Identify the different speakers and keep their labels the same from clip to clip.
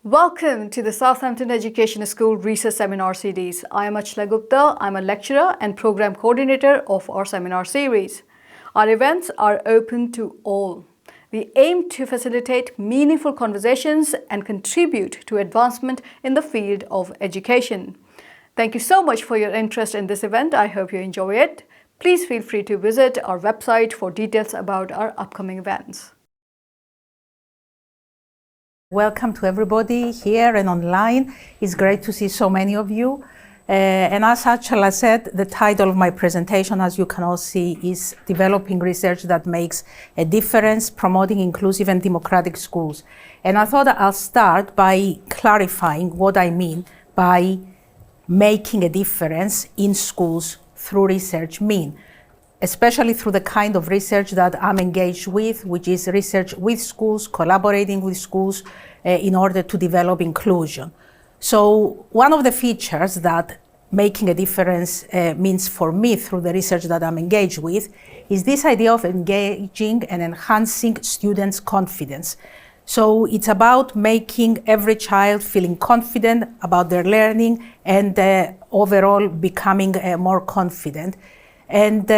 Speaker 1: Welcome to the Southampton Education School Research Seminar Series. I am Achla Gupta. I'm a lecturer and program coordinator of our seminar series. Our events are open to all. We aim to facilitate meaningful conversations and contribute to advancement in the field of education. Thank you so much for your interest in this event. I hope you enjoy it. Please feel free to visit our website for details about our upcoming events.
Speaker 2: Welcome to everybody here and online. It's great to see so many of you. And as Achala said, the title of my presentation, as you can all see, is Developing Research That Makes a Difference, Promoting Inclusive and Democratic Schools. And I thought I'll start by clarifying what I mean by making a difference in schools through research especially through the kind of research that I'm engaged with, which is research with schools, collaborating with schools in order to develop inclusion. So one of the features that making a difference means for me through the research that I'm engaged with is this idea of engaging and enhancing students' confidence. So it's about making every child feeling confident about their learning and overall becoming more confident. And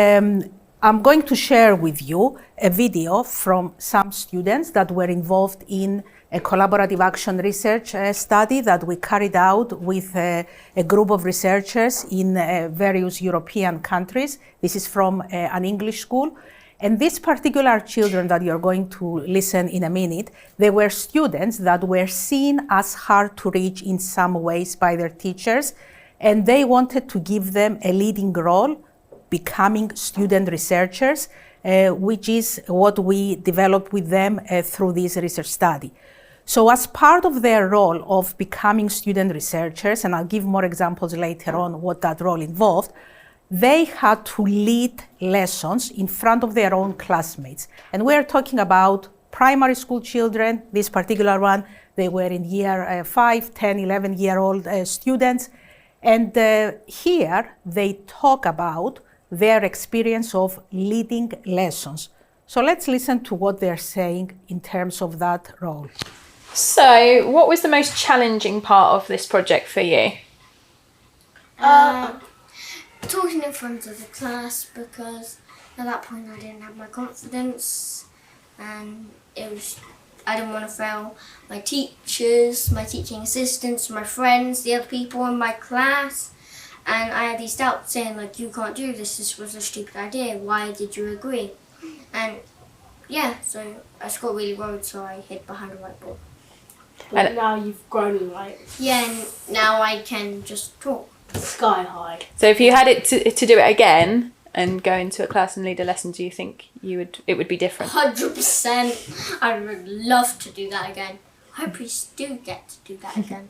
Speaker 2: I'm going to share with you a video from some students that were involved in a collaborative action research study that we carried out with a group of researchers in various European countries. This is from an English school. And these particular children that you're going to listen in a minute, they were students that were seen as hard to reach in some ways by their teachers, and they wanted to give them a leading role becoming student researchers, which is what we developed with them through this research study. So as part of their role of becoming student researchers, and I'll give more examples later on what that role involved, they had to lead lessons in front of their own classmates. And we're talking about primary school children. This particular one, they were in year 5, 10, 11-year-old students. And here they talk about their experience of leading lessons. So let's listen to what they're saying in terms of that role.
Speaker 3: So, what was the most challenging part of this project for you?
Speaker 4: Talking in front of the class, because at that point I didn't have my confidence, and I didn't want to fail my teachers, my teaching assistants, my friends, the other people in my class. And I had these doubts saying, like, you can't do this was a stupid idea, why did you agree? And yeah, so I just got really worried, so I hid behind a whiteboard.
Speaker 5: But now you've grown, right?
Speaker 4: Yeah, and now I can just talk.
Speaker 5: Sky high.
Speaker 3: So if you had it to do it again and go into a class and lead a lesson, do you think it would be different?
Speaker 4: 100%. I would love to do that again. I hope we do get to do that again.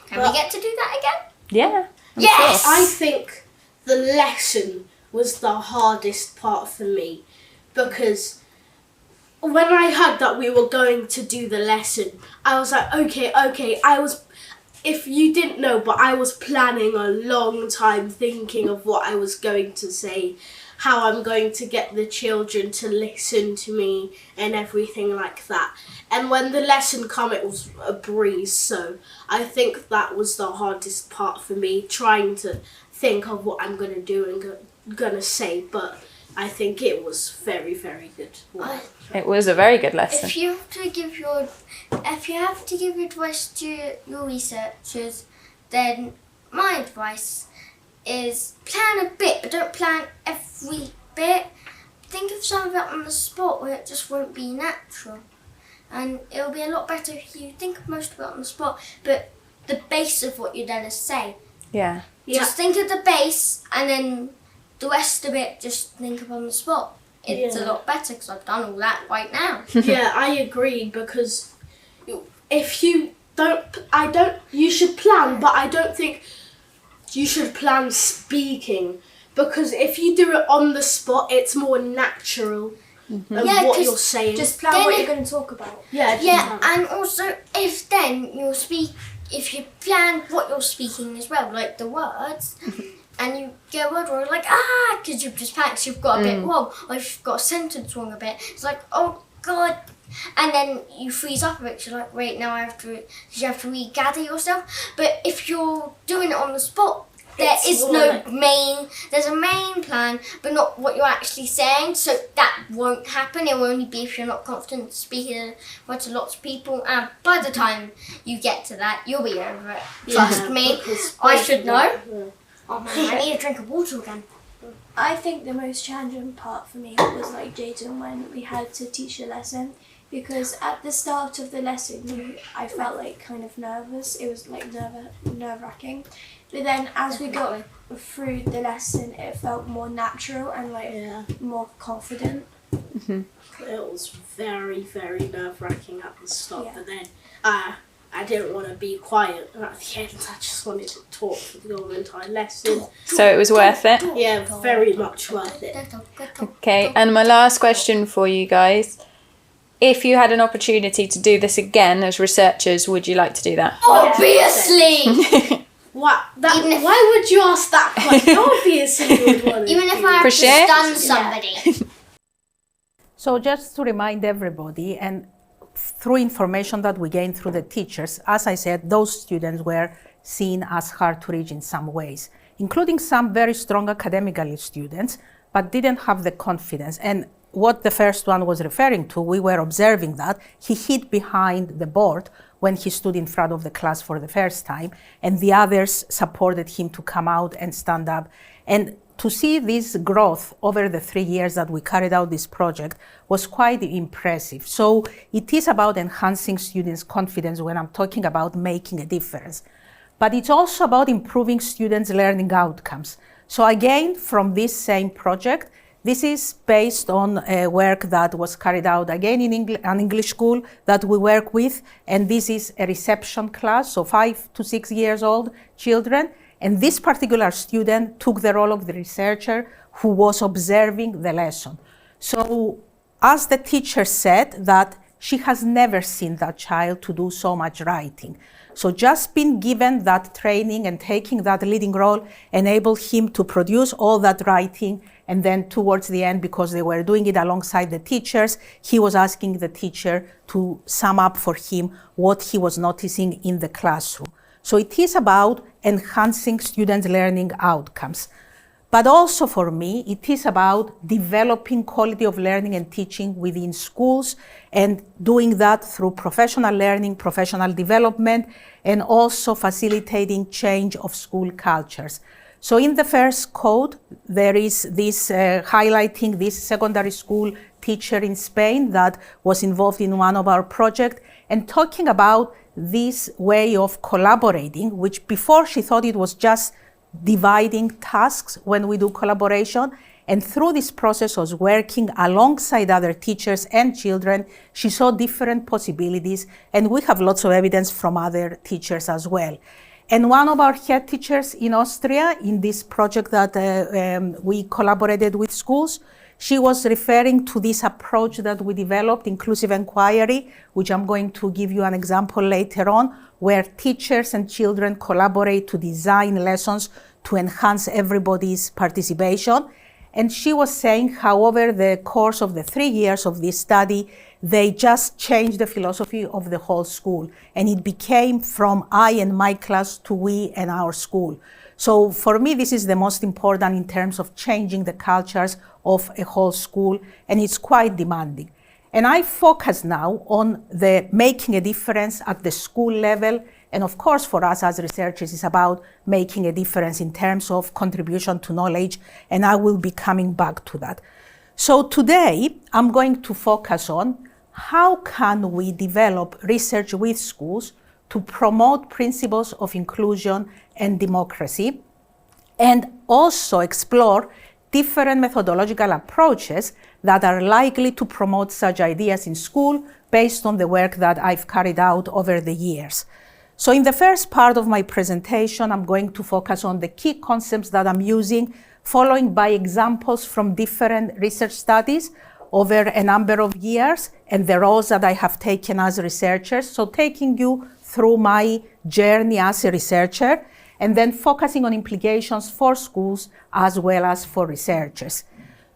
Speaker 4: Can we get to do that again?
Speaker 3: Yeah.
Speaker 4: Yes!
Speaker 5: I think the lesson was the hardest part for me, because when I heard that we were going to do the lesson, I was like, okay, if you didn't know, but I was planning a long time thinking of what I was going to say, how I'm going to get the children to listen to me and everything like that. And when the lesson came, it was a breeze. So I think that was the hardest part for me, trying to think of what I'm going to do and going to say. But I think it was very, very good.
Speaker 3: It was a very good lesson.
Speaker 4: If you have to give your advice to your researchers, then my advice is plan a bit, but don't plan every bit. Think of some of it on the spot where it just won't be natural. And it'll be a lot better if you think of most of it on the spot, but the base of what you're going to say.
Speaker 3: Yeah.
Speaker 4: Just think of the base, and then the rest of it, just think of on the spot. It's a lot better because I've done all that right now.
Speaker 5: Yeah, I agree, because if you you should plan, but I don't think you should plan speaking, because if you do it on the spot, it's more natural of what you're saying.
Speaker 6: Just plan what you're going to talk about.
Speaker 4: Yeah, and also if you plan what you're speaking as well, like the words, and you get a word wrong, like, because you've just practiced, you've got a bit wrong, or you've got a sentence wrong a bit. It's like, oh, God. And then you freeze up a bit. You're like, wait, now you have to regather yourself. But if you're doing it on the spot, there's a main plan, but not what you're actually saying. So that won't happen. It will only be if you're not confident speaking in front of lots of people. And by the time you get to that, you'll be over it. Trust me, I should know. Oh man, I need a drink of water again.
Speaker 6: I think the most challenging part for me was like Jaden when we had to teach a lesson, because at the start of the lesson I felt like kind of nervous. It was like nerve-wracking. But then as we got through the lesson, it felt more natural and like more confident.
Speaker 5: It was very, very nerve-wracking at the start, but then I didn't want to be quiet, and at the end I just wanted to talk for the whole entire lesson.
Speaker 3: So it was worth it?
Speaker 5: Yeah, very much worth it.
Speaker 3: Okay, and my last question for you guys. If you had an opportunity to do this again as researchers, would you like to do that?
Speaker 4: Obviously!
Speaker 5: Why would you ask that question? Obviously you would want to.
Speaker 4: Even if I have to stun somebody.
Speaker 2: So just to remind everybody, and through information that we gained through the teachers, as I said, those students were seen as hard to reach in some ways, including some very strong academically students, but didn't have the confidence. And what the first one was referring to, we were observing that he hid behind the board when he stood in front of the class for the first time, and the others supported him to come out and stand up. And to see this growth over the 3 years that we carried out this project was quite impressive. So it is about enhancing students' confidence when I'm talking about making a difference. But it's also about improving students' learning outcomes. So again, from this same project, this is based on work that was carried out again in an English school that we work with. And this is a reception class, so 5 to 6 years old children. And this particular student took the role of the researcher who was observing the lesson. So as the teacher said, that she has never seen that child to do so much writing. So just being given that training and taking that leading role enabled him to produce all that writing. And then towards the end, because they were doing it alongside the teachers, he was asking the teacher to sum up for him what he was noticing in the classroom. So it is about enhancing students' learning outcomes. But also for me, it is about developing quality of learning and teaching within schools, and doing that through professional learning, professional development, and also facilitating change of school cultures. So in the first code, there is this highlighting this secondary school teacher in Spain that was involved in one of our projects, and talking about this way of collaborating, which before she thought it was just dividing tasks when we do collaboration. And through this process of working alongside other teachers and children, she saw different possibilities. And we have lots of evidence from other teachers as well. And one of our head teachers in Austria, in this project that we collaborated with schools, she was referring to this approach that we developed, inclusive inquiry, which I'm going to give you an example later on, where teachers and children collaborate to design lessons to enhance everybody's participation. And she was saying how over the course of the 3 years of this study, they just changed the philosophy of the whole school. And it became from I and my class to we and our school. So for me, this is the most important in terms of changing the cultures of a whole school, and it's quite demanding. And I focus now on the making a difference at the school level. And of course, for us as researchers, it's about making a difference in terms of contribution to knowledge, and I will be coming back to that. So today, I'm going to focus on how can we develop research with schools to promote principles of inclusion and democracy, and also explore different methodological approaches that are likely to promote such ideas in school based on the work that I've carried out over the years. So in the first part of my presentation, I'm going to focus on the key concepts that I'm using, following by examples from different research studies over a number of years, and the roles that I have taken as researchers. So taking you through my journey as a researcher, and then focusing on implications for schools as well as for researchers.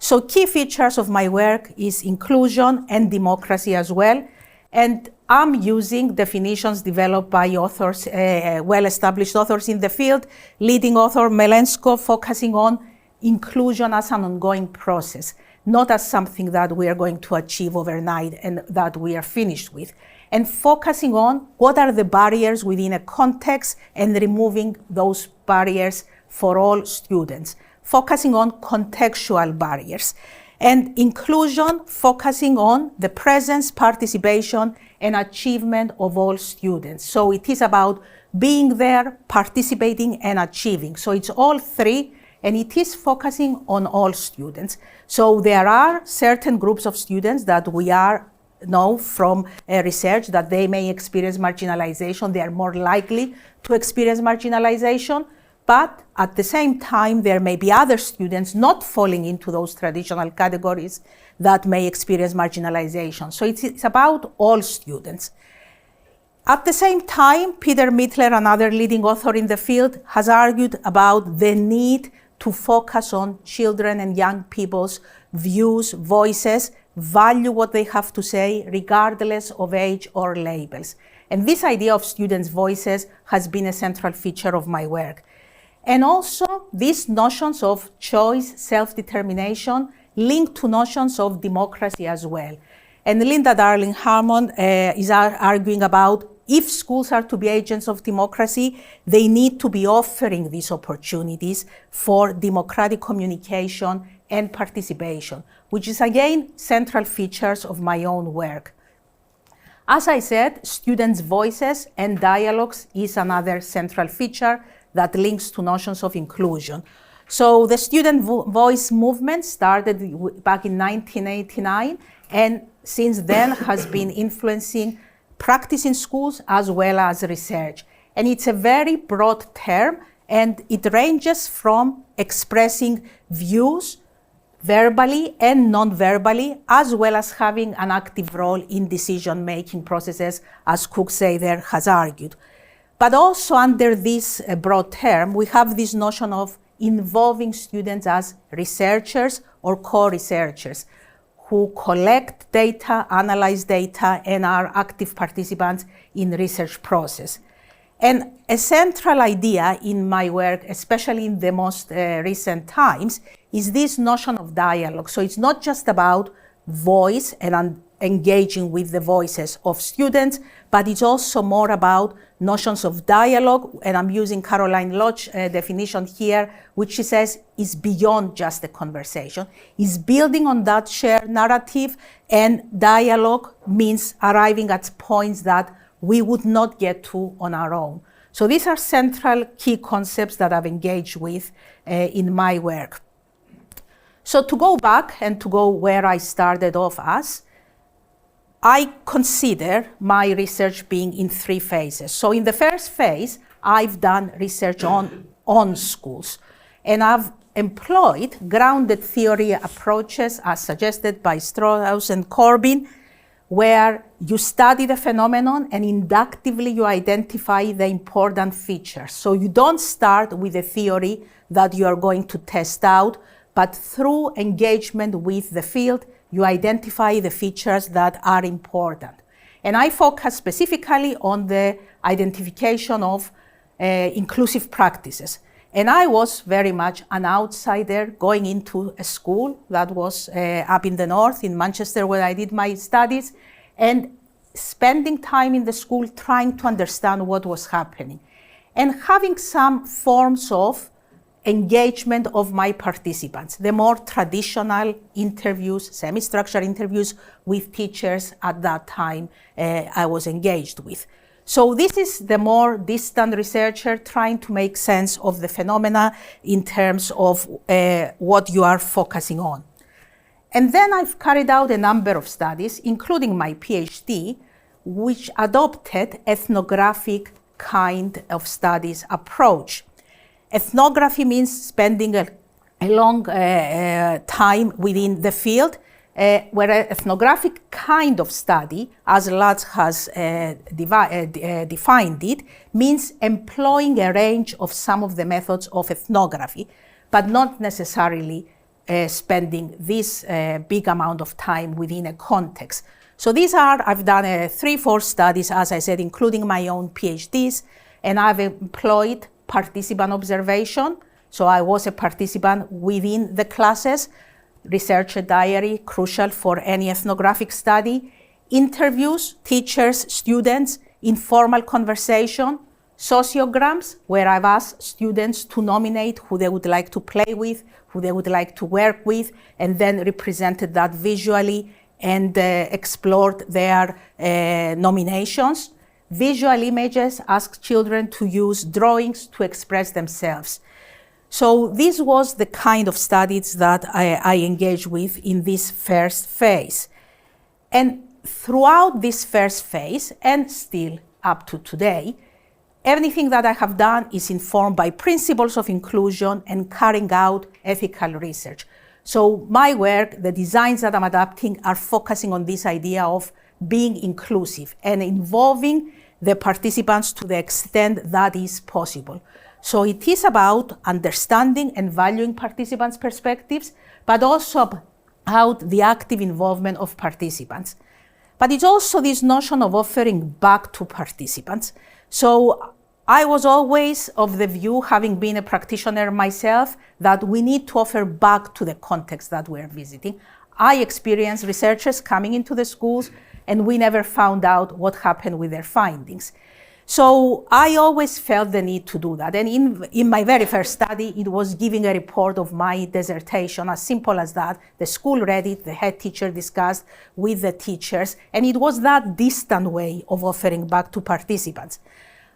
Speaker 2: So key features of my work is inclusion and democracy as well. And I'm using definitions developed by authors, well-established authors in the field, leading author Melensko, focusing on inclusion as an ongoing process, not as something that we are going to achieve overnight and that we are finished with, and focusing on what are the barriers within a context and removing those barriers for all students, focusing on contextual barriers. And inclusion, focusing on the presence, participation, and achievement of all students. So it is about being there, participating, and achieving. So it's all three, and it is focusing on all students. So there are certain groups of students that we know from research that they may experience marginalization. They are more likely to experience marginalization. But at the same time, there may be other students not falling into those traditional categories that may experience marginalization. So it's about all students. At the same time, Peter Mittler, another leading author in the field, has argued about the need to focus on children and young people's views, voices, value what they have to say, regardless of age or labels. And this idea of students' voices has been a central feature of my work. And also, these notions of choice, self-determination, linked to notions of democracy as well. And Linda Darling-Hammond is arguing about if schools are to be agents of democracy, they need to be offering these opportunities for democratic communication and participation, which is again central features of my own work. As I said, students' voices and dialogues is another central feature that links to notions of inclusion. So the student voice movement started back in 1989, and since then has been influencing practice in schools as well as research. And it's a very broad term, and it ranges from expressing views verbally and non-verbally, as well as having an active role in decision-making processes, as Cook-Sather has argued. But also under this broad term, we have this notion of involving students as researchers or co-researchers who collect data, analyze data, and are active participants in the research process. And a central idea in my work, especially in the most recent times, is this notion of dialogue. So it's not just about voice and engaging with the voices of students, but it's also more about notions of dialogue, and I'm using Caroline Loach's definition here, which she says is beyond just a conversation, is building on that shared narrative, and dialogue means arriving at points that we would not get to on our own. So these are central key concepts that I've engaged with in my work. So to go back and to go where I started off as, I consider my research being in three phases. So in the first phase, I've done research on schools, and I've employed grounded theory approaches as suggested by Strauss and Corbin, where you study the phenomenon and inductively you identify the important features. So you don't start with a theory that you are going to test out, but through engagement with the field, you identify the features that are important. And I focus specifically on the identification of inclusive practices. And I was very much an outsider going into a school that was up in the north, in Manchester, where I did my studies, and spending time in the school trying to understand what was happening, and having some forms of engagement of my participants, the more traditional interviews, semi-structured interviews with teachers at that time I was engaged with. So this is the more distant researcher trying to make sense of the phenomena in terms of what you are focusing on. And then I've carried out a number of studies, including my PhD, which adopted ethnographic kind of studies approach. Ethnography means spending a long time within the field, where an ethnographic kind of study, as Lutz has defined it, means employing a range of some of the methods of ethnography, but not necessarily spending this big amount of time within a context. So I've done 3-4 studies, as I said, including my own PhDs, and I've employed participant observation. So I was a participant within the classes, researcher diary, crucial for any ethnographic study, interviews, teachers, students, informal conversation, sociograms, where I've asked students to nominate who they would like to play with, who they would like to work with, and then represented that visually and explored their nominations. Visual images, asked children to use drawings to express themselves. So this was the kind of studies that I engaged with in this first phase. And throughout this first phase, and still up to today, everything that I have done is informed by principles of inclusion and carrying out ethical research. So my work, the designs that I'm adapting, are focusing on this idea of being inclusive and involving the participants to the extent that is possible. So it is about understanding and valuing participants' perspectives, but also about the active involvement of participants. But it's also this notion of offering back to participants. So I was always of the view, having been a practitioner myself, that we need to offer back to the context that we're visiting. I experienced researchers coming into the schools and we never found out what happened with their findings. So I always felt the need to do that. And in my very first study, it was giving a report of my dissertation, as simple as that. The school read it, the head teacher discussed with the teachers, and it was that distant way of offering back to participants.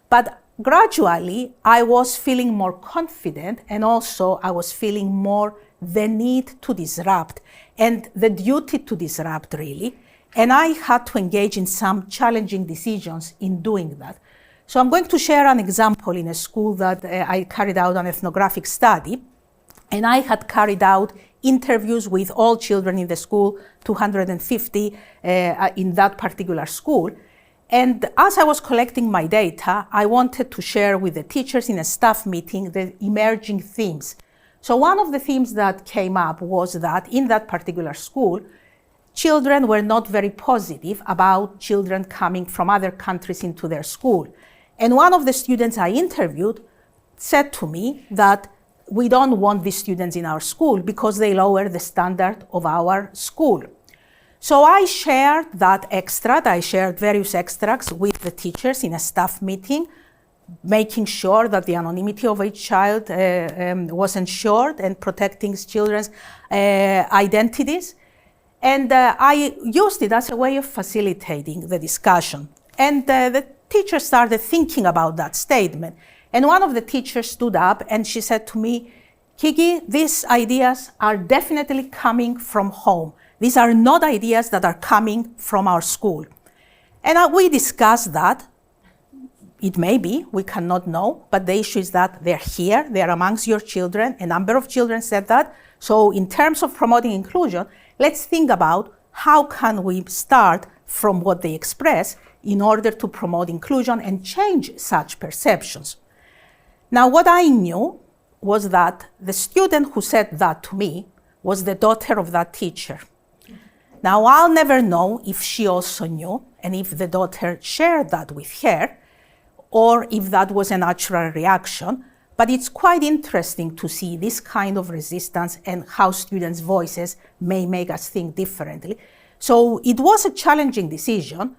Speaker 2: But gradually, I was feeling more confident, and also I was feeling more the need to disrupt and the duty to disrupt, really. And I had to engage in some challenging decisions in doing that. So I'm going to share an example in a school that I carried out an ethnographic study. And I had carried out interviews with all children in the school, 250 in that particular school. And as I was collecting my data, I wanted to share with the teachers in a staff meeting the emerging themes. So one of the themes that came up was that in that particular school, children were not very positive about children coming from other countries into their school. And one of the students I interviewed said to me that we don't want these students in our school because they lower the standard of our school. So I shared that extract, I shared various extracts with the teachers in a staff meeting, making sure that the anonymity of each child was ensured and protecting children's identities. And I used it as a way of facilitating the discussion. And the teachers started thinking about that statement. And one of the teachers stood up and she said to me, Kiki, these ideas are definitely coming from home. These are not ideas that are coming from our school. And we discussed that. It may be, we cannot know, but the issue is that they're here, they're amongst your children. A number of children said that. So in terms of promoting inclusion, let's think about how can we start from what they express in order to promote inclusion and change such perceptions. Now, what I knew was that the student who said that to me was the daughter of that teacher. Now, I'll never know if she also knew and if the daughter shared that with her or if that was a natural reaction, but it's quite interesting to see this kind of resistance and how students' voices may make us think differently. So it was a challenging decision,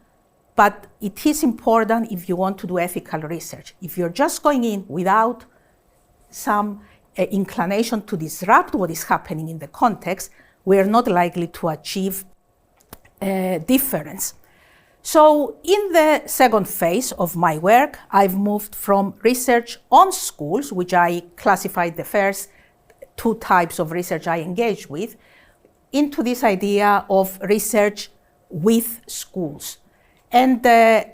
Speaker 2: but it is important if you want to do ethical research. If you're just going in without some inclination to disrupt what is happening in the context, we're not likely to achieve difference. So in the second phase of my work, I've moved from research on schools, which I classified the first two types of research I engaged with, into this idea of research with schools and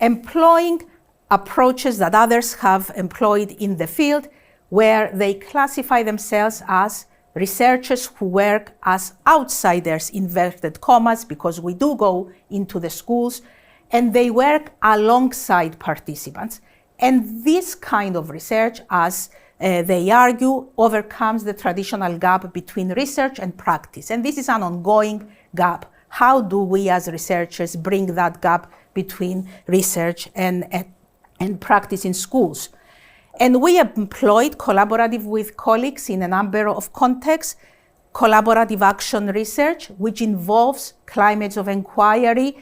Speaker 2: employing approaches that others have employed in the field, where they classify themselves as researchers who work as outsiders, inverted commas, because we do go into the schools, and they work alongside participants. And this kind of research, as they argue, overcomes the traditional gap between research and practice. And this is an ongoing gap. How do we as researchers bring that gap between research and practice in schools? And we have employed collaborative with colleagues in a number of contexts, collaborative action research, which involves climates of inquiry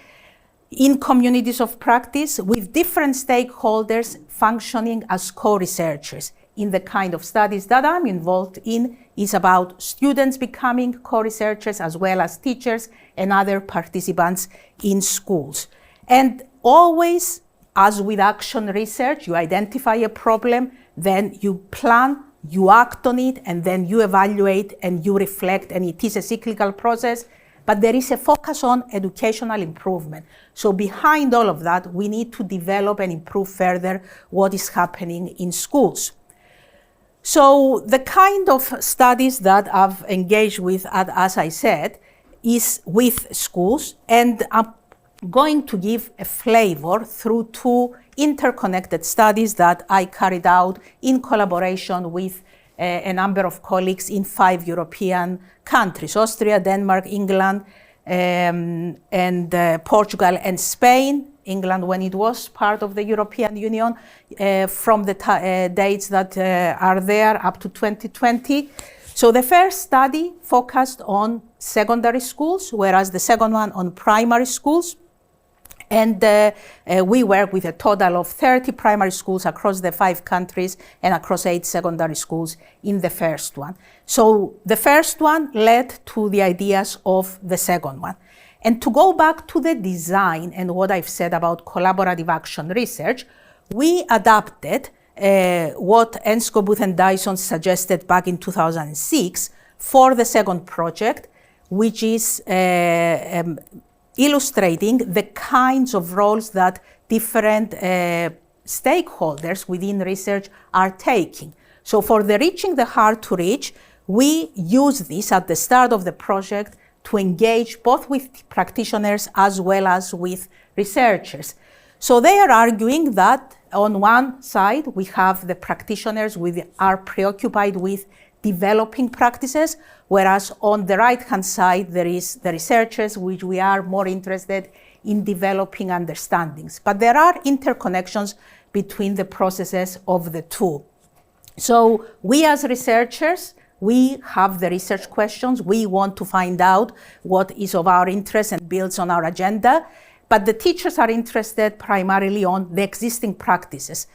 Speaker 2: in communities of practice with different stakeholders functioning as co-researchers. In the kind of studies that I'm involved in is about students becoming co-researchers as well as teachers and other participants in schools. And always, as with action research, you identify a problem, then you plan, you act on it, and then you evaluate and you reflect, and it is a cyclical process, but there is a focus on educational improvement. So behind all of that, we need to develop and improve further what is happening in schools. So the kind of studies that I've engaged with, as I said, is with schools, and I'm going to give a flavor through two interconnected studies that I carried out in collaboration with a number of colleagues in 5 European countries: Austria, Denmark, England, and Portugal and Spain. England when it was part of the European Union, from the dates that are there up to 2020. So the first study focused on secondary schools, whereas the second one on primary schools. And we work with a total of 30 primary schools across the 5 countries and across 8 secondary schools in the first one. So the first one led to the ideas of the second one. And to go back to the design and what I've said about collaborative action research, we adapted what Ensko, Booth and Dyson suggested back in 2006 for the second project, which is illustrating the kinds of roles that different stakeholders within research are taking. So for the reaching the hard to reach, we use this at the start of the project to engage both with practitioners as well as with researchers. So they are arguing that on one side, we have the practitioners who are preoccupied with developing practices, whereas on the right-hand side, there is the researchers, which we are more interested in developing understandings. But there are interconnections between the processes of the two. So we as researchers, we have the research questions. We want to find out what is of our interest and builds on our agenda. But the teachers are interested primarily on the existing practices.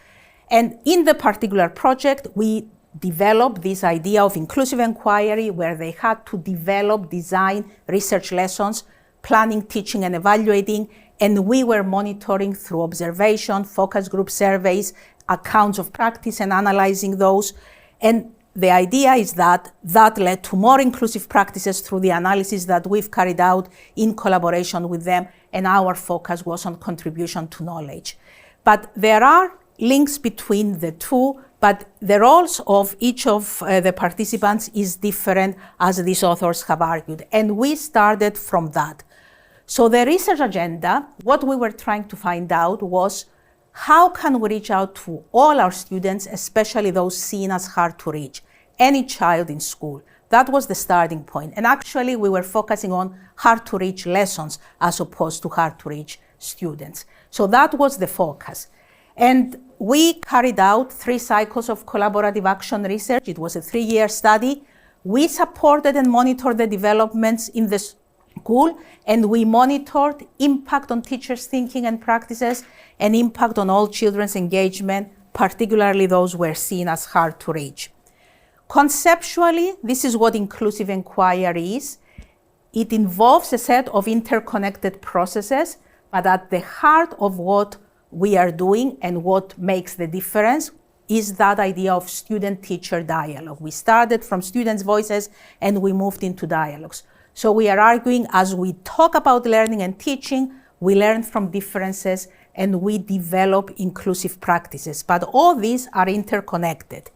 Speaker 2: And in the particular project, we developed this idea of inclusive inquiry, where they had to develop, design research lessons, planning, teaching, and evaluating. And we were monitoring through observation, focus group surveys, accounts of practice, and analyzing those. And the idea is that that led to more inclusive practices through the analysis that we've carried out in collaboration with them, and our focus was on contribution to knowledge. But there are links between the two, but the roles of each of the participants is different, as these authors have argued. And we started from that. So the research agenda, what we were trying to find out was, how can we reach out to all our students, especially those seen as hard to reach, any child in school? That was the starting point. And actually, we were focusing on hard to reach lessons as opposed to hard to reach students. So that was the focus. And we carried out 3 cycles of collaborative action research. It was a 3-year study. We supported and monitored the developments in the school, and we monitored impact on teachers' thinking and practices and impact on all children's engagement, particularly those who were seen as hard to reach. Conceptually, this is what inclusive inquiry is. It involves a set of interconnected processes, but at the heart of what we are doing and what makes the difference is that idea of student-teacher dialogue. We started from students' voices and we moved into dialogues. So we are arguing, as we talk about learning and teaching, we learn from differences and we develop inclusive practices. But all these are interconnected.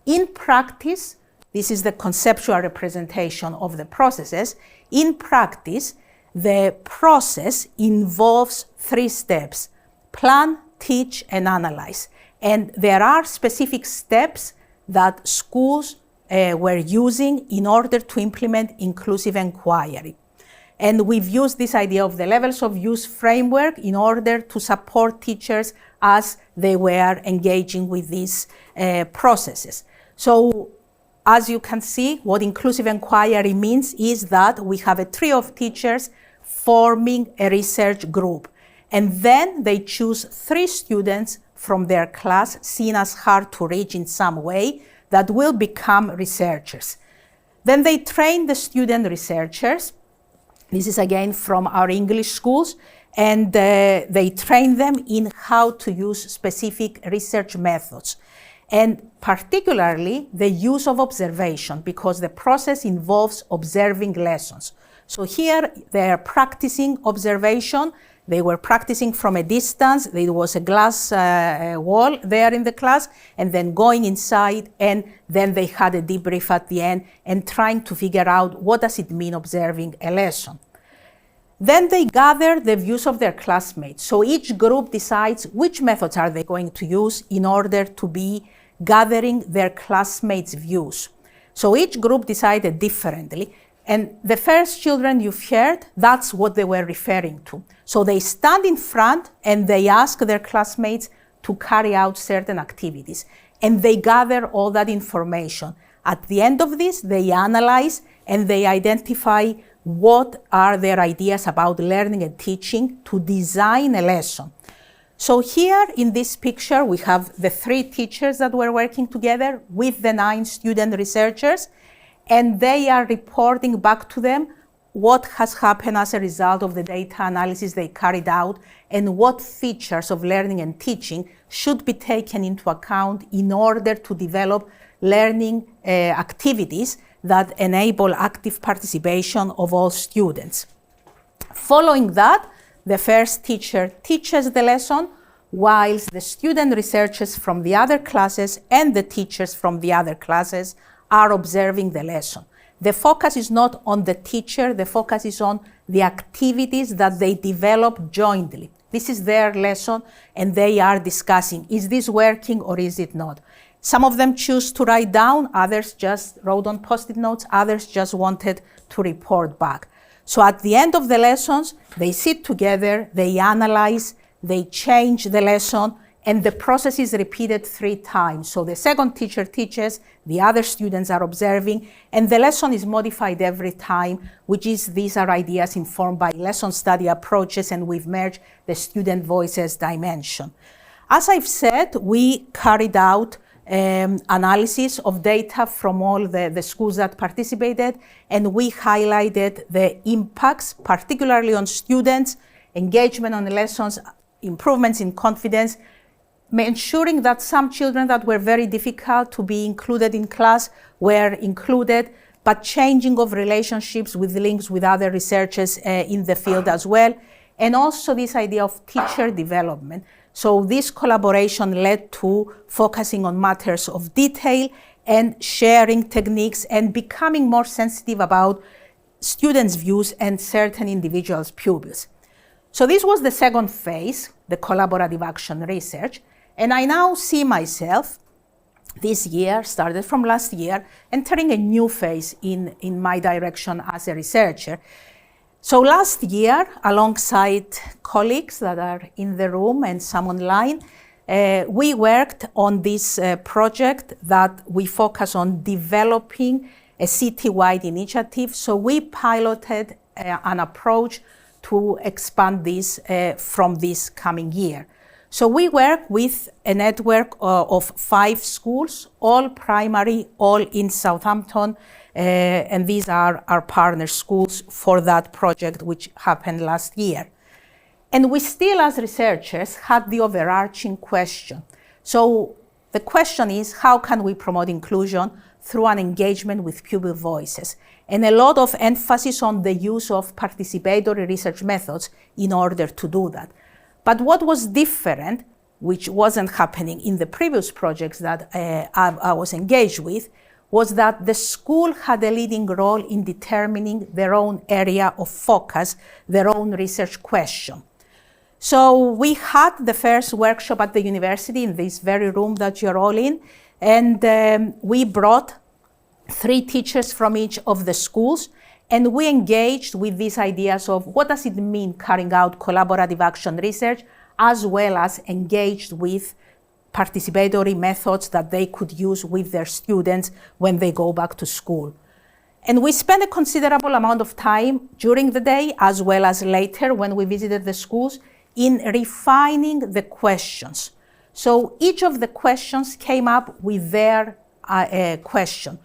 Speaker 2: In practice, this is the conceptual representation of the processes. In practice, the process involves 3 steps: plan, teach, and analyze. And there are specific steps that schools were using in order to implement inclusive inquiry. And we've used this idea of the levels of use framework in order to support teachers as they were engaging with these processes. So as you can see, what inclusive inquiry means is that we have a trio of teachers forming a research group. And then they choose 3 students from their class, seen as hard to reach in some way, that will become researchers. Then they train the student researchers. This is again from our English schools, and they train them in how to use specific research methods. And particularly the use of observation, because the process involves observing lessons. So here they are practicing observation. They were practicing from a distance. There was a glass wall there in the class, and then going inside, and then they had a debrief at the end and trying to figure out what does it mean observing a lesson. Then they gather the views of their classmates. So each group decides which methods are they going to use in order to be gathering their classmates' views. So each group decided differently. And the first children you've heard, that's what they were referring to. So they stand in front and they ask their classmates to carry out certain activities. And they gather all that information. At the end of this, they analyze and they identify what are their ideas about learning and teaching to design a lesson. So here in this picture, we have the 3 teachers that were working together with the 9 student researchers, and they are reporting back to them what has happened as a result of the data analysis they carried out and what features of learning and teaching should be taken into account in order to develop learning activities that enable active participation of all students. Following that, the first teacher teaches the lesson, whilst the student researchers from the other classes and the teachers from the other classes are observing the lesson. The focus is not on the teacher, the focus is on the activities that they develop jointly. This is their lesson and they are discussing, is this working or is it not? Some of them choose to write down, others just wrote on post-it notes, others just wanted to report back. So at the end of the lessons, they sit together, they analyze, they change the lesson, and the process is repeated 3 times. So the second teacher teaches, the other students are observing, and the lesson is modified every time, these are ideas informed by lesson study approaches, and we've merged the student voices dimension. As I've said, we carried out analysis of data from all the schools that participated, and we highlighted the impacts, particularly on students, engagement on the lessons, improvements in confidence, ensuring that some children that were very difficult to be included in class were included, but changing of relationships with links with other researchers in the field as well, and also this idea of teacher development. So this collaboration led to focusing on matters of detail and sharing techniques and becoming more sensitive about students' views and certain individuals' pupils. So this was the second phase, the collaborative action research. And I now see myself this year, started from last year, entering a new phase in my direction as a researcher. So last year, alongside colleagues that are in the room and some online, we worked on this project that we focus on developing a citywide initiative. So we piloted an approach to expand this from this coming year. So we work with a network of 5 schools, all primary, all in Southampton, and these are our partner schools for that project which happened last year. And we still, as researchers, had the overarching question. So the question is, how can we promote inclusion through an engagement with pupil voices? And a lot of emphasis on the use of participatory research methods in order to do that. But what was different, which wasn't happening in the previous projects that I was engaged with, was that the school had a leading role in determining their own area of focus, their own research question. So we had the first workshop at the university in this very room that you're all in. And we brought 3 teachers from each of the schools, and we engaged with these ideas of what does it mean carrying out collaborative action research, as well as engaged with participatory methods that they could use with their students when they go back to school. And we spent a considerable amount of time during the day, as well as later when we visited the schools, in refining the questions. So each of the questions came up with their question,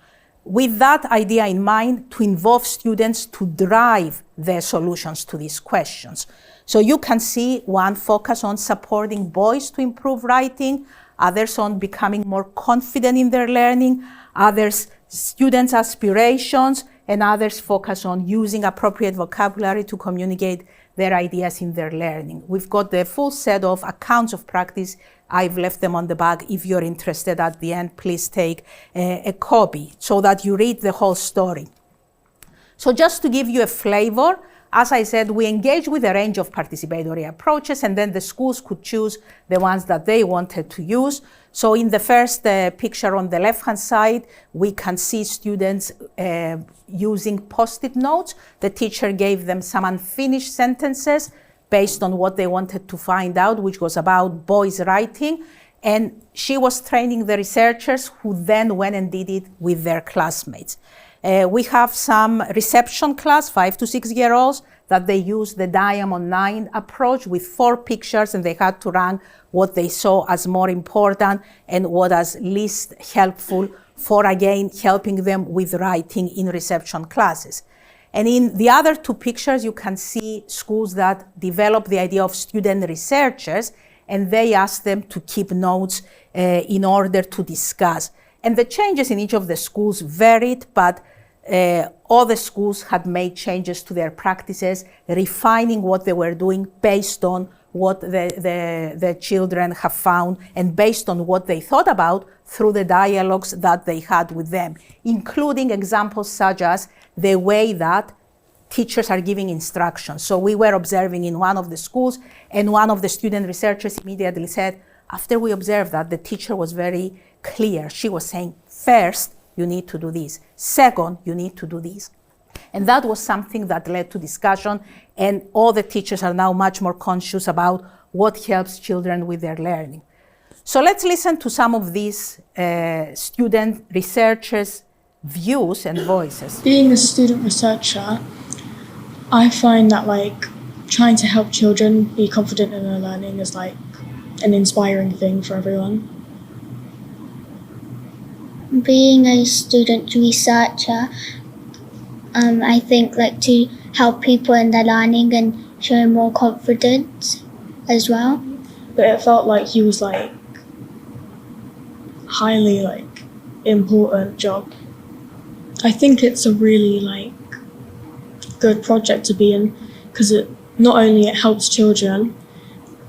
Speaker 2: with that idea in mind to involve students to drive their solutions to these questions. So you can see one focus on supporting boys to improve writing, others on becoming more confident in their learning, others students' aspirations, and others focus on using appropriate vocabulary to communicate their ideas in their learning. We've got the full set of accounts of practice. I've left them on the back. If you're interested at the end, please take a copy so that you read the whole story. So just to give you a flavor, as I said, we engage with a range of participatory approaches, and then the schools could choose the ones that they wanted to use. So in the first picture on the left-hand side, we can see students using Post-it notes. The teacher gave them some unfinished sentences based on what they wanted to find out, which was about boys writing. And she was training the researchers who then went and did it with their classmates. We have some reception class, 5 to 6 year olds, that they use the Diamond 9 approach with 4 pictures, and they had to rank what they saw as more important and what as least helpful for, again, helping them with writing in reception classes. And in the other 2 pictures, you can see schools that develop the idea of student researchers, and they ask them to keep notes in order to discuss. And the changes in each of the schools varied, but all the schools had made changes to their practices, refining what they were doing based on what the children have found and based on what they thought about through the dialogues that they had with them, including examples such as the way that teachers are giving instructions. So we were observing in one of the schools, and one of the student researchers immediately said, after we observed that, the teacher was very clear. She was saying, first, you need to do this. Second, you need to do this. And that was something that led to discussion, and all the teachers are now much more conscious about what helps children with their learning. So let's listen to some of these student researchers' views and voices.
Speaker 7: Being a student researcher, I find that trying to help children be confident in their learning is an inspiring thing for everyone.
Speaker 4: Being a student researcher, I think to help people in their learning and show more confidence as well.
Speaker 7: But it felt like he was highly important job. I think it's a really good project to be in, because it not only it helps children,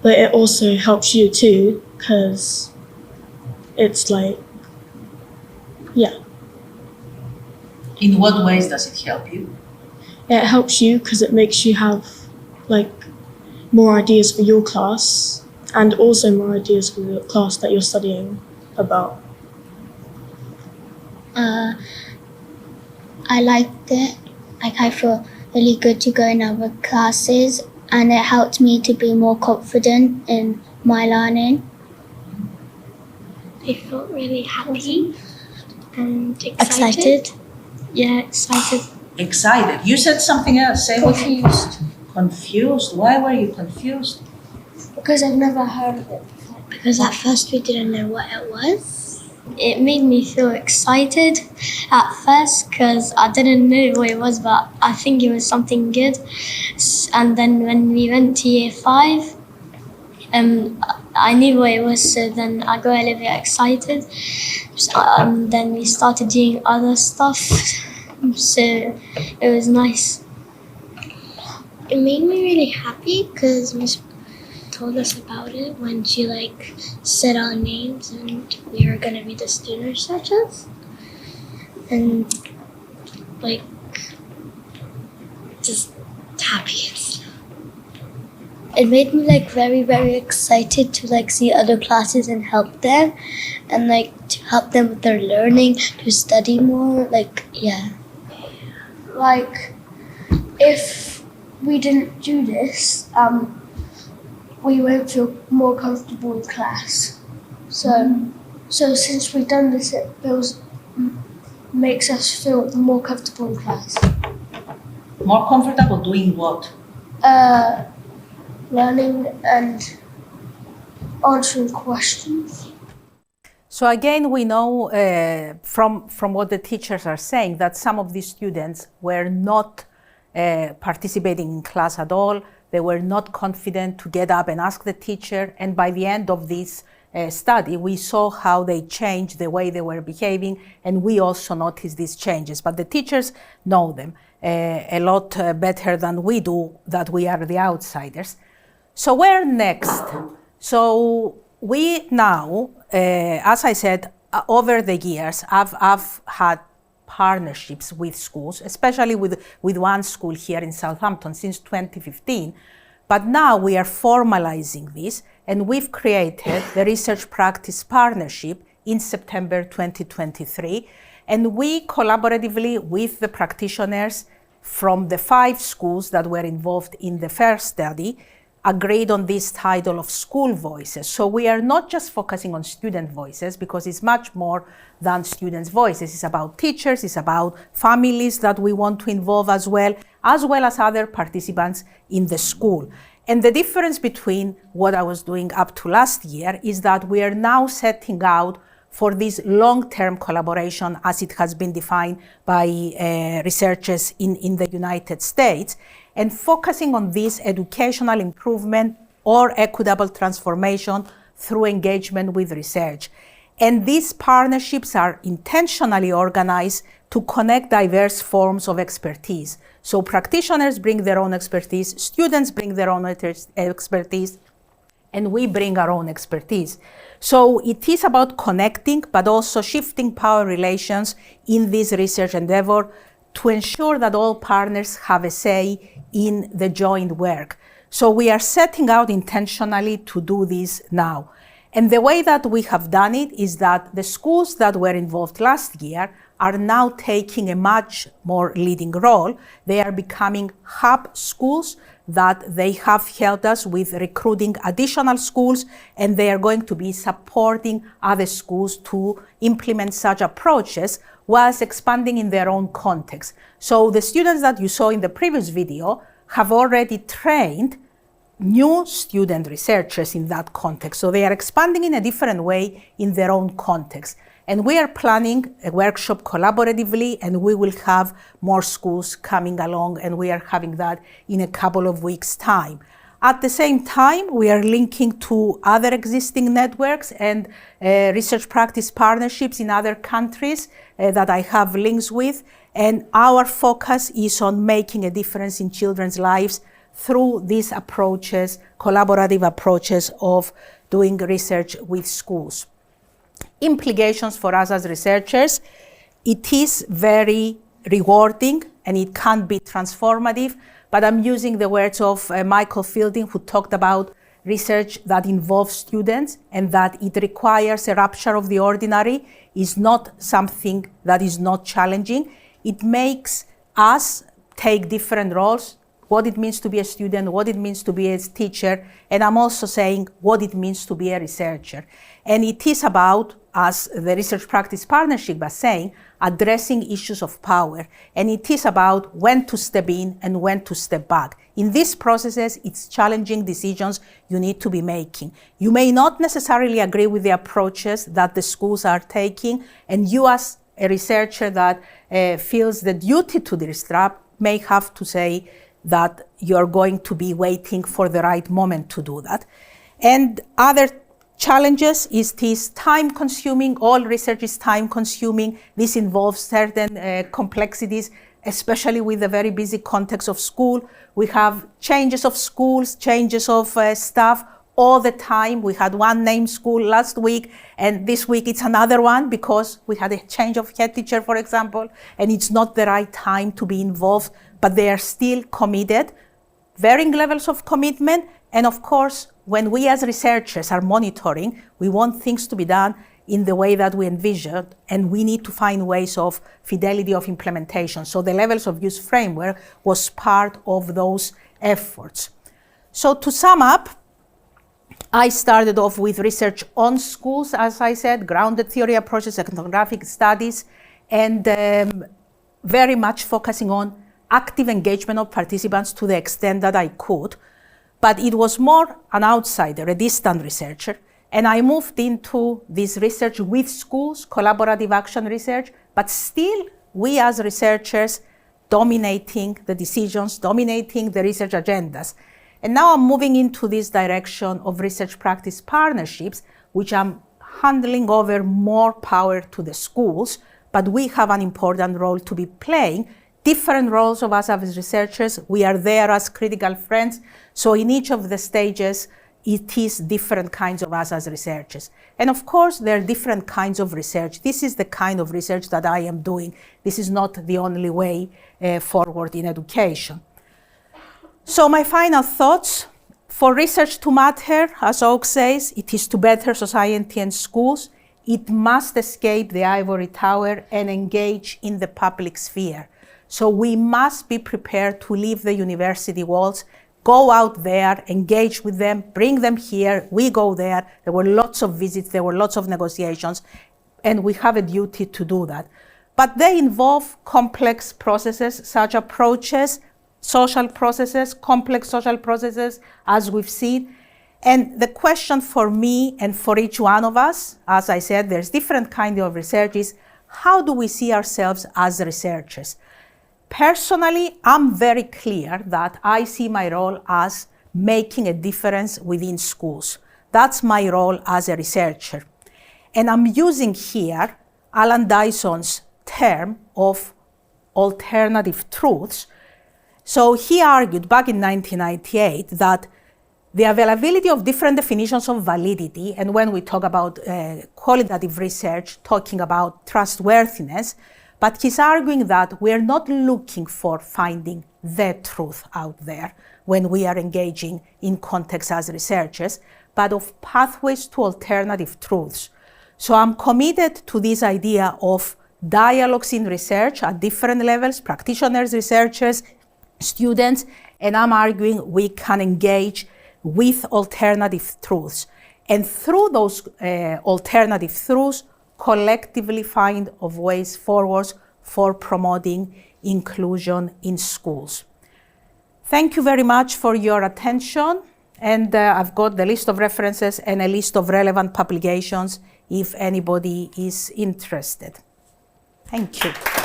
Speaker 7: but it also helps you too, because it's yeah.
Speaker 2: In what ways does it help you?
Speaker 7: It helps you because it makes you have more ideas for your class, and also more ideas for the class that you're studying about.
Speaker 4: I liked it. I feel really good to go in other classes, and it helped me to be more confident in my learning.
Speaker 6: I felt really happy and excited. Yeah, excited.
Speaker 2: Excited. You said something else. Say
Speaker 6: Confused.
Speaker 2: Confused? Why were you confused?
Speaker 6: Because I've never heard of it before.
Speaker 4: Because at first we didn't know what it was.
Speaker 6: It made me feel excited at first because I didn't know what it was, but I think it was something good. And then when we went to year 5, I knew what it was, so then I got a little bit excited. Then we started doing other stuff, so it was nice.
Speaker 4: It made me really happy because Miss told us about it when she said our names and we were gonna be the student researchers, and just happy. it made me like very excited to like see other classes and help them, and like to help them with their learning, to study more. Like, yeah.
Speaker 6: Like, if we didn't do this, we won't feel more comfortable in class. So since we've done this, it makes us feel more comfortable in class.
Speaker 2: More comfortable doing what?
Speaker 6: Learning and answering questions.
Speaker 2: So again, we know from what the teachers are saying that some of these students were not participating in class at all. They were not confident to get up and ask the teacher. And by the end of this study, we saw how they changed the way they were behaving, and we also noticed these changes. But the teachers know them a lot better than we do, that we are the outsiders. So where next? So we now, as I said, over the years, I've had partnerships with schools, especially with one school here in Southampton since 2015. But now we are formalizing this, and we've created the Research Practice Partnership in September 2023. And we collaboratively with the practitioners from the 5 schools that were involved in the first study agreed on this title of School Voices. So we are not just focusing on student voices, because it's much more than students' voices. It's about teachers, it's about families that we want to involve as well as other participants in the school. And the difference between what I was doing up to last year is that we are now setting out for this long-term collaboration as it has been defined by researchers in the United States, and focusing on this educational improvement or equitable transformation through engagement with research. And these partnerships are intentionally organized to connect diverse forms of expertise. So practitioners bring their own expertise, students bring their own expertise, and we bring our own expertise. So it is about connecting, but also shifting power relations in this research endeavor to ensure that all partners have a say in the joint work. So we are setting out intentionally to do this now. And the way that we have done it is that the schools that were involved last year are now taking a much more leading role. They are becoming hub schools that they have helped us with recruiting additional schools, and they are going to be supporting other schools to implement such approaches whilst expanding in their own context. So the students that you saw in the previous video have already trained new student researchers in that context. So they are expanding in a different way in their own context. And we are planning a workshop collaboratively, and we will have more schools coming along, and we are having that in a couple of weeks' time. At the same time, we are linking to other existing networks and research practice partnerships in other countries that I have links with. And our focus is on making a difference in children's lives through these approaches, collaborative approaches of doing research with schools. Implications for us as researchers: it is very rewarding and it can be transformative, but I'm using the words of Michael Fielding, who talked about research that involves students and that it requires a rupture of the ordinary is not something that is not challenging. It makes us take different roles, what it means to be a student, what it means to be a teacher, and I'm also saying what it means to be a researcher. And it is about, as the Research Practice Partnership was saying, addressing issues of power. And it is about when to step in and when to step back. In these processes, it's challenging decisions you need to be making. You may not necessarily agree with the approaches that the schools are taking, and you as a researcher that feels the duty to disrupt may have to say that you're going to be waiting for the right moment to do that. And other challenges is this time consuming. All research is time consuming. This involves certain complexities, especially with the very busy context of school. We have changes of schools, changes of staff all the time. We had one named school last week, and this week it's another one because we had a change of head teacher, for example, and it's not the right time to be involved, but they are still committed varying levels of commitment, and of course, when we as researchers are monitoring, we want things to be done in the way that we envisioned, and we need to find ways of fidelity of implementation. So the levels of use framework was part of those efforts. So to sum up, I started off with research on schools, as I said, grounded theory approaches, ethnographic studies, and very much focusing on active engagement of participants to the extent that I could. But it was more an outsider, a distant researcher. And I moved into this research with schools, collaborative action research, but still we as researchers dominating the decisions, dominating the research agendas. And now I'm moving into this direction of research practice partnerships, which I'm handling over more power to the schools, but we have an important role to be playing, different roles of us as researchers. We are there as critical friends. So in each of the stages, it is different kinds of us as researchers. And of course, there are different kinds of research. This is the kind of research that I am doing. This is not the only way forward in education. So my final thoughts, for research to matter, as Oak says, it is to better society and schools. It must escape the ivory tower and engage in the public sphere. So we must be prepared to leave the university walls, go out there, engage with them, bring them here, we go there. There were lots of visits, there were lots of negotiations, and we have a duty to do that. But they involve complex processes, such approaches, social processes, complex social processes, as we've seen. And the question for me and for each one of us, as I said, there's different kinds of research, is how do we see ourselves as researchers? Personally, I'm very clear that I see my role as making a difference within schools. That's my role as a researcher. And I'm using here Alan Dyson's term of alternative truths. So he argued back in 1998 that the availability of different definitions of validity, and when we talk about qualitative research, talking about trustworthiness, but he's arguing that we're not looking for finding the truth out there when we are engaging in context as researchers, but of pathways to alternative truths. So I'm committed to this idea of dialogues in research at different levels, practitioners, researchers, students, and I'm arguing we can engage with alternative truths. And through those alternative truths, collectively find of ways forwards for promoting inclusion in schools. Thank you very much for your attention. And I've got the list of references and a list of relevant publications if anybody is interested. Thank you.